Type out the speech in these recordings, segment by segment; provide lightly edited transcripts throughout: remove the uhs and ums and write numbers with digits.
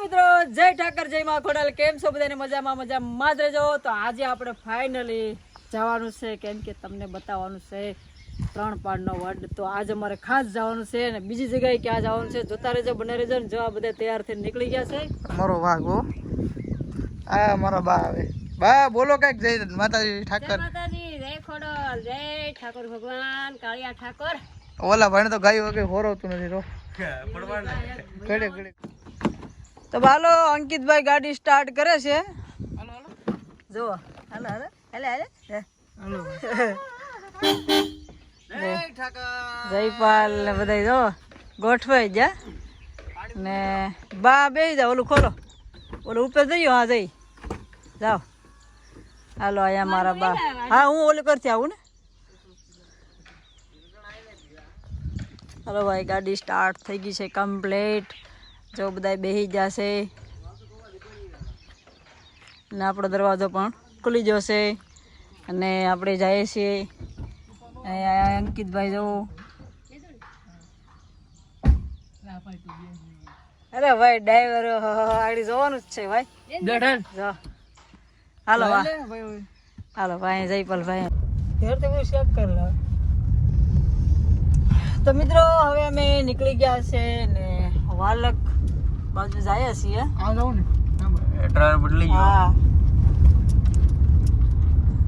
મિત્રો જય ઠાકર જય માં ખોડલ કેમ છો બધાને મજામાં મજામાં જ રહેજો। તો આજે આપણે ફાઇનલી જવાનું છે કેમ કે તમને બતાવવાનું છે ત્રણ પાડનો વડ। તો આજ અમારે ખાસ જવાનું છે અને બીજી જગ્યાએ ક્યાં જવાનું છે જોતા રહેજો બને રહેજો ને જો આ બધા તૈયાર થઈને નીકળી ગયા છે। મારો વાઘો આ મારા બા આવે બા બોલો કઈક જય માતાજી ઠાકર માતાજી જય ખોડલ જય ઠાકોર ભગવાન કાળિયા ઠાકોર। ઓલા ભાઈને તો ગાય વગર હોરવતું નથી રો ઘડે ઘડે। તો હાલો અંકિતભાઈ ગાડી સ્ટાર્ટ કરે છે। જો હાલો હાલો હાલે હાલે હાલો જય ઠાકર જયપાલ ને બધા જો ગોઠવાઈ જા ને બા બેસી જાઓ ઓલું ખોલો ઓલું ઉપર જઈયો હા જઈ જાઓ હાલો અહીંયા મારા બા હા હું ઓલું કરતી આવું ને હાલો ભાઈ ગાડી સ્ટાર્ટ થઈ ગઈ છે કમ્પ્લીટ જો બધા બેસી જશે ને આપણો દરવાજો પણ ખુલી જશે અને આપણે જઈએ છીએ અહીંયા અંકિતભાઈ જો અરે ભાઈ ડ્રાઈવર આગળ જવાનું જ છે ભાઈ જો હાલો હાલો ભાઈ જયપાલ ભાઈ તો મિત્રો હવે અમે નીકળી ગયા છે ને વાલક બાજુ જઈએ છીએ આ જાવ ને ડ્રાઈવર બદલી ગયો હા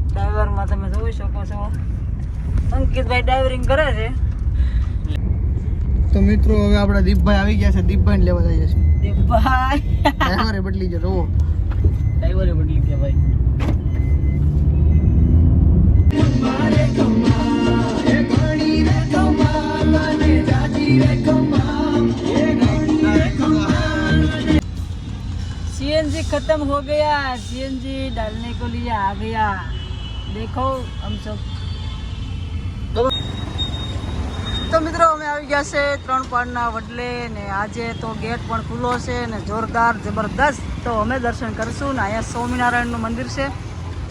ડ્રાઈવરમાં તમે જોઈ શકો છો અંકિતભાઈ ડ્રાઈવરિંગ કરે છે। તો મિત્રો હવે આપણા દીપભાઈ આવી ગયા છે દીપભાઈ ને લેવા જઈએ છીએ દેવભાઈ ડ્રાઈવરે બદલી ગયો જોવો ડ્રાઈવરે બદલી ગયા ભાઈ सीएनजी खत्म हो गया सीएनजी डालने को लिए आ गया देखो हम सब। તો મિત્રો અમે આવી ગયા છે ત્રણ પાડના વડલે ને આજે તો ગેટ પણ ખુલ્લો છે ને જોરદાર જબરદસ્ત તો અમે દર્શન કરશું ને અહીંયા સ્વામિનારાયણનું મંદિર છે।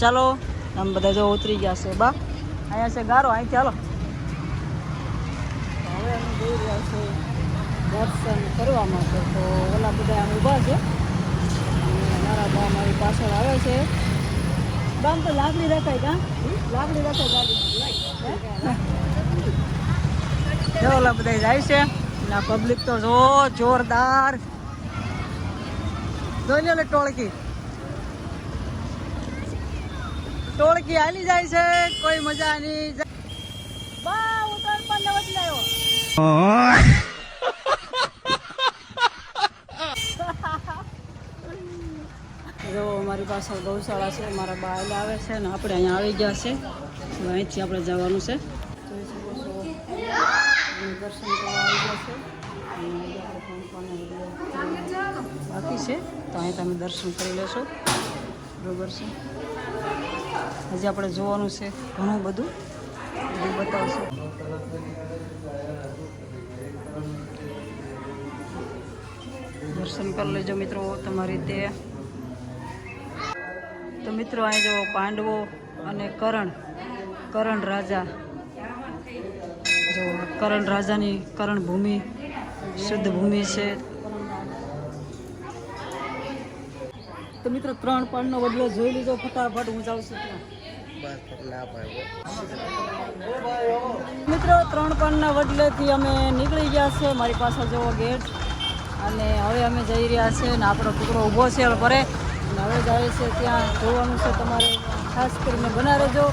ચાલો આમ બધા જો ઉતરી ગયા છે બા અહીંયા છે ગારો અહીં ચાલો હવે અમે જઈ રહ્યા છે દર્શન કરવા માટે। તો ઓલા બધા આમ ઊભા છે મારા બા મારી પાછળ આવે છે બામ તો લાકડી રખાય કા લાકડી રખાય ગાડી જો ઓલા બધા જાય છે ના પબ્લિક તો જો જોરદાર જોઈ લે ટોળકી ટોળકી હાલી જાય છે કોઈ મજા નહીં બા ઉતરાણ પર નવત લાવ્યો જો અમારી પાસે ગૌશાળા છે મારા બા એટલે આવે છે ને આપણે અહીંયા આવી ગયા છે અહીંથી આપણે જવાનું છે જોઈ શકો છો દર્શન કરવા આવી ગયા છે બાકી છે તો અહીં તમે દર્શન કરી લેશો બરોબર છે। હજી આપણે જોવાનું છે ઘણું બધું બતાવશું દર્શન કરી લેજો મિત્રો તમારી રીતે। તો મિત્રો અહીં જો પાંડવો અને કરણ રાજા જો કરણ રાજાની કરણ ભૂમિ શુદ્ધ ભૂમિ છે। તો મિત્રો ત્રણ પાડનો વડલો જોઈ લીધો ફટાફટ હું જાઉં છું મિત્રો ત્રણ પાડના વડલેથી અમે નીકળી ગયા છે મારી પાસે જોવો ગેટ અને હવે અમે જઈ રહ્યા છીએ ને આપણો ટુકડો ઊભો છે પરે હવે જાય છે ત્યાં જોવાનું છે તમારે ખાસ કરીને બના રહેજો।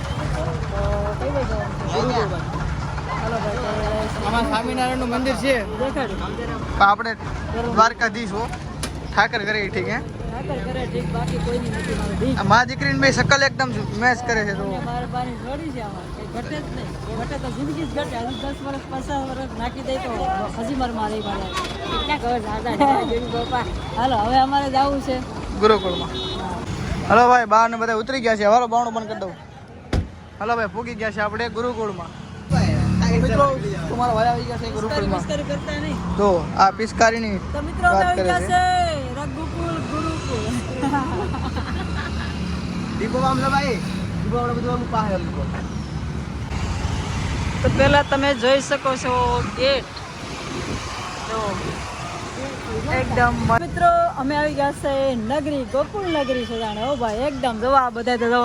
તો કઈ બાજુ જવાનું છે હાલો ભાઈ આમાં સ્વામિનારાયણ નું મંદિર છે દેખાડ્યું આપણે દ્વારકાધીશ હો ઠાકર કરે ઠીક હે ઠાકર કરે ઠીક બાકી કોઈની નથી મારે ઠીક આ મા દીકરીને બે શકલ એકદમ મેચ કરે છે તો મારે બાની જોડી છે આમાં કંઈ ઘટે જ નહીં ઘટે તો જિંદગી જ ઘટે હજી 10 વર્ષ 50 વર્ષ નાખી દે તો હજી મારે ભાઈ કેટલા ખબર દાદા જોડી બાપા હાલો હવે અમારે જવું છે ગુરુકુળમાં। હલો ભાઈ બહાર ને બધા ઉતરી ગયા છે હાલો બાવણું બંધ કરી દઉં હલો ભાઈ પૂગી ગયા છે આપણે ગુરુકુળમાં। મિત્રો તમારા ભાઈ આવી ગયા છે ગુરુકુળમાં કરતા નહીં તો આ પિસ્કારીની તો મિત્રો અમે આવી ગયા છે રઘુકુળ ગુરુકુળ દીપો મામલો ભાઈ દીપો આપણે બધું પાસે મૂકો। તો પહેલા તમે જોઈ શકો છો ગેટ તો એકદમ મિત્રો અમે આવી ગયા છે નગરી, ગોકુળ નગરી છે જાણે. હો ભાઈ એકદમ જોવા બધા તો જો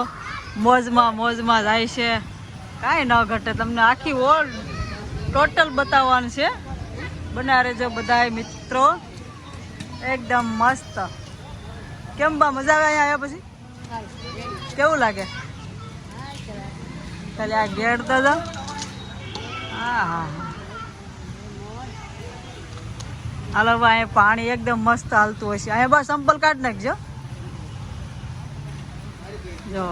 મોજમાં જાય છે. કાંઈ ન ઘટે, તમને આખી ઓલ ટોટલ બતાવવાનું છે. બના રહેજો બધા મિત્રો, એકદમ મસ્ત. કેમ બા મજા આવે અહીંયા આવ્યા પછી? કેવું લાગે? ખાલી આ ગેટ તો જો. હા હાલો ભાઈ, અહીંયા પાણી એકદમ મસ્ત હાલતું હોય છે. અહીંયા બસ સંપલ કાઢ નાખજો. જો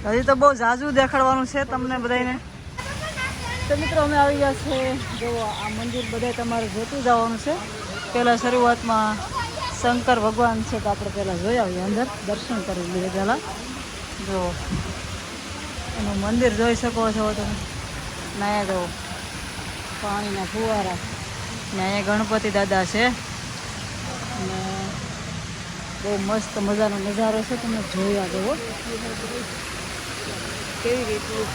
હજી તો બહુ ઝાઝું દેખાડવાનું છે તમને બધાને. તો મિત્રો અમે આવી ગયા છે. જો આ મંદિર બધા તમારે જોતું જવાનું છે. પહેલાં શરૂઆતમાં શંકર ભગવાન છે તો આપણે પહેલાં જોઈ આવીએ, અંદર દર્શન કરી લઈએ પહેલાં. જો એનું મંદિર જોઈ શકો છો તમે. નયા જો પાણીના ફુવારા ને અહીંયા ગણપતિ દાદા છે અને બહુ મસ્ત મજાનો નજારો છે. તમે જોયા જુઓ કેવી રીતનું.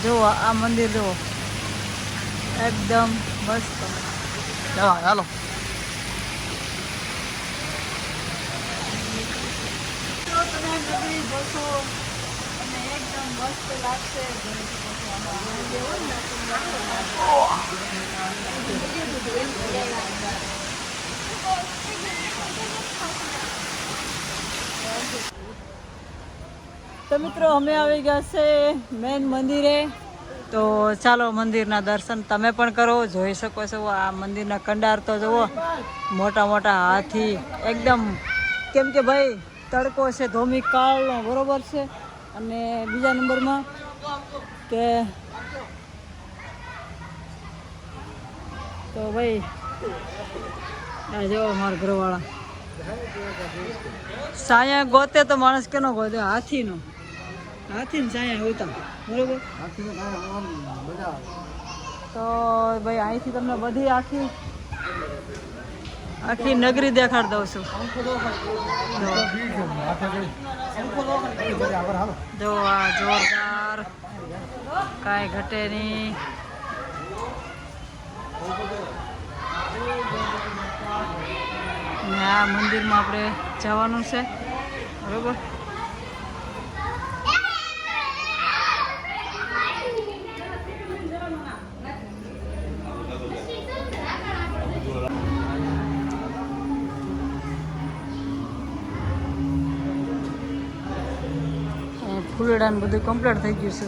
જુઓ આ મંદિર જુઓ, એકદમ મસ્ત. હાલો તમે નગરી જોશો અને એકદમ મસ્ત લાગશે. તો મિત્રો અમે આવી ગયા છે મેન મંદિરે. તો ચાલો મંદિરના દર્શન તમે પણ કરો. જોઈ શકો છો આ મંદિરના કંડાર તો જુઓ, મોટા મોટા હાથી એકદમ. કેમ કે ભાઈ તડકો છે ધોમી કાળનો, બરોબર છે. અને બીજા નંબરમાં કે તો ભાઈ આ જો મારા ઘરવાળા સાયા ગોતે તો માણસ કેનો ગોતે? હાથીનો સાયા હોતા, બરોબર. તો ભાઈ અહીંથી તમને બધી આખી નગરી દેખાડ દઉં છું. જો આ જોરદાર, કાંઈ ઘટે નહીં. ને આ મંદિરમાં આપણે જવાનું છે, બરોબર. ફૂલડા ને બધું કમ્પ્લીટ થઈ ગયું છે.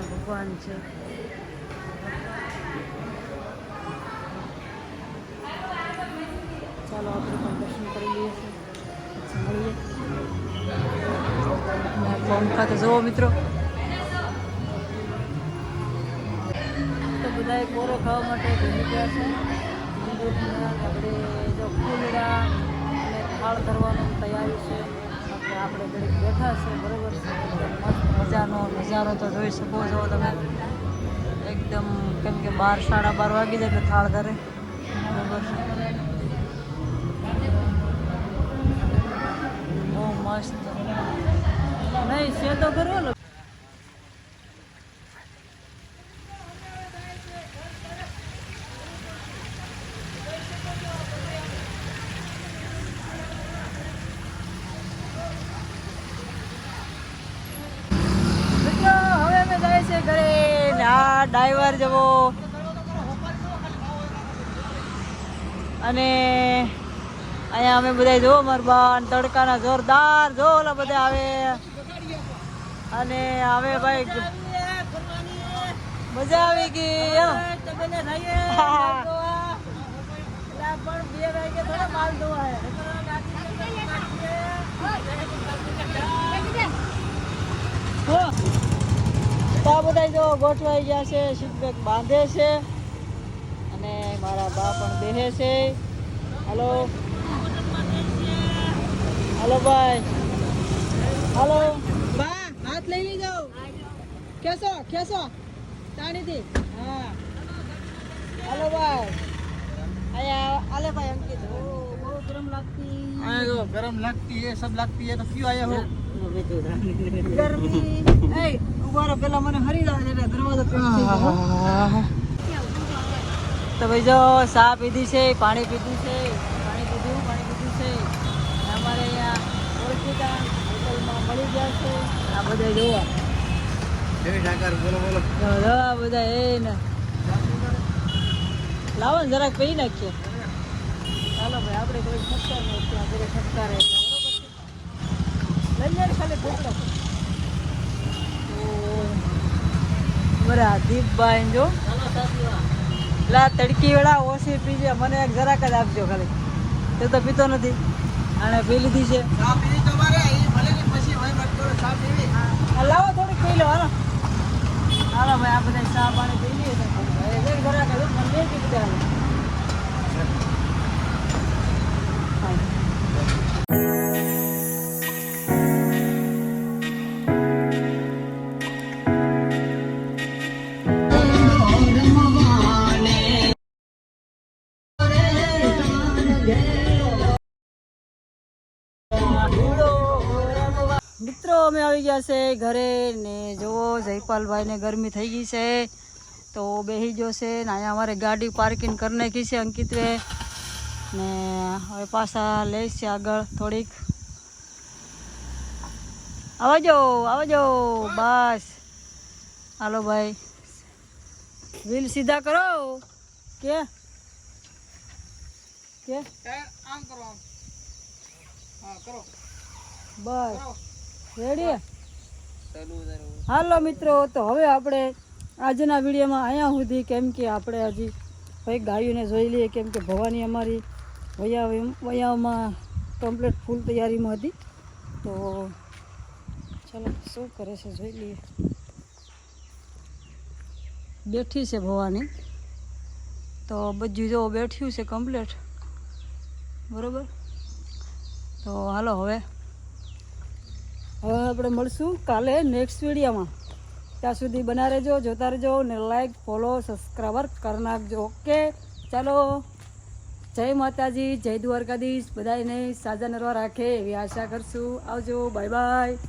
ભગવાન છે. ચાલો આપણે પણ દર્શન કરી લઈએ છીએ, મળીએ. પંખા તો જુઓ મિત્રો, તો બધાએ કોરો ખાવા માટે ભેગી ગયા છે. આપણે જો ફૂલડા અને થાળ ધરવાની તૈયારી છે. આપણે ઘડીક બેઠા છે, બરોબર છે. મસ્ત મજાનો નજારો તો જોઈ શકો છો તમે એકદમ. કેમ કે 12 સાડા 12 વાગી જાય એટલે થાળ ધરે, બરોબર. બહુ મસ્ત નહીં છે તો કરો ને. ઘરે આ ડ્રાઈવર જવો અને અહીંયા અમે બધા જો મારા બાન તડકાના જોરદાર જો ઓલા બધા આવે અને હવે ભાઈ મજા આવી ગઈ. તો આ બધા જો ગોઠવાઈ ગયા છે, સીટ બેલ્ટ બાંધે છે અને મારા બા પણ બેહે છે. હાલો હાલો ભાઈ, હાલો બા, હાથ લઈ લીધો. ખેસો તાણીથી. હા હાલો ભાઈ, અહીંયા આલે ભાઈ અંકિત. બહુ ગરમ લાગતી आया जो गरम लगती है, सब लगती है, तो क्यों आया हो? ગરમી એ ઉભા રહો પેલા મને હરી જાય એટલે દરવાજો પેલો થઈ ગયો. તો ભાઈ જો ચા પીધી છે, પાણી પીધું છે, પાણી પીધું છે. અમારે અહીંયા ઓળખીતા હોટલમાં મળી ગયા છે. આ બધા જોવા આ બધા એ ને લાવો ને જરાક પી નાખીએ. ચાલો ભાઈ આપણે કોઈ ઠપકાર નહીં ત્યાં બધે ઠપકારે લઈ જાય ખાલી ભૂખ બરા દીપભાઈ જો લા તડકી વેળા ઓછી પીજે મને એક જરાક જ આપજો ખાલી. તે તો પીતો નથી અને પી લીધી છે. લાવો થોડીક પી લો હાલો હાલો ભાઈ આ બધા ચા પાણી પી લઈએ એક જરાક જ મને બે પી લીધા. મિત્રો અમે આવી ગયા છે ઘરે ને જુઓ જયપાલભાઈને ગરમી થઈ ગઈ છે તો બેસી ગયો છે ને અહીંયા અમારે ગાડી પાર્કિંગ કરી નાખી છે અંકિતવે ને હવે પાછા લઈશ છે આગળ થોડીક. આવજો બસ હાલો ભાઈ વ્હીલ સીધા કરો કે આમ કરો આમ હા કરો બસ રેડી. હાલો મિત્રો તો હવે આપણે આજના વિડીયોમાં અહીંયા સુધી કેમ કે આપણે હજી ભાઈ ગાયોને જોઈ લઈએ કેમ કે ભવાની અમારી વયામાં કમ્પ્લીટ ફૂલ તૈયારીમાં હતી તો ચાલો શું કરે છે જોઈ લઈએ. બેઠી છે ભવાની તો બધું જો બેઠ્યું છે કમ્પ્લીટ બરાબર. તો હાલો હવે આપણે મળશું કાલે નેક્સ્ટ વિડીયોમાં. ત્યાં સુધી બના રહેજો, જોતા રહેજો ને લાઈક ફોલો સબસ્ક્રાઈબર કરી નાખજો. ઓકે ચાલો જય માતાજી, જય દ્વારકાધીશ, બધાને સાજા નરવા રાખે એવી આશા કરશું. આવજો, બાય બાય.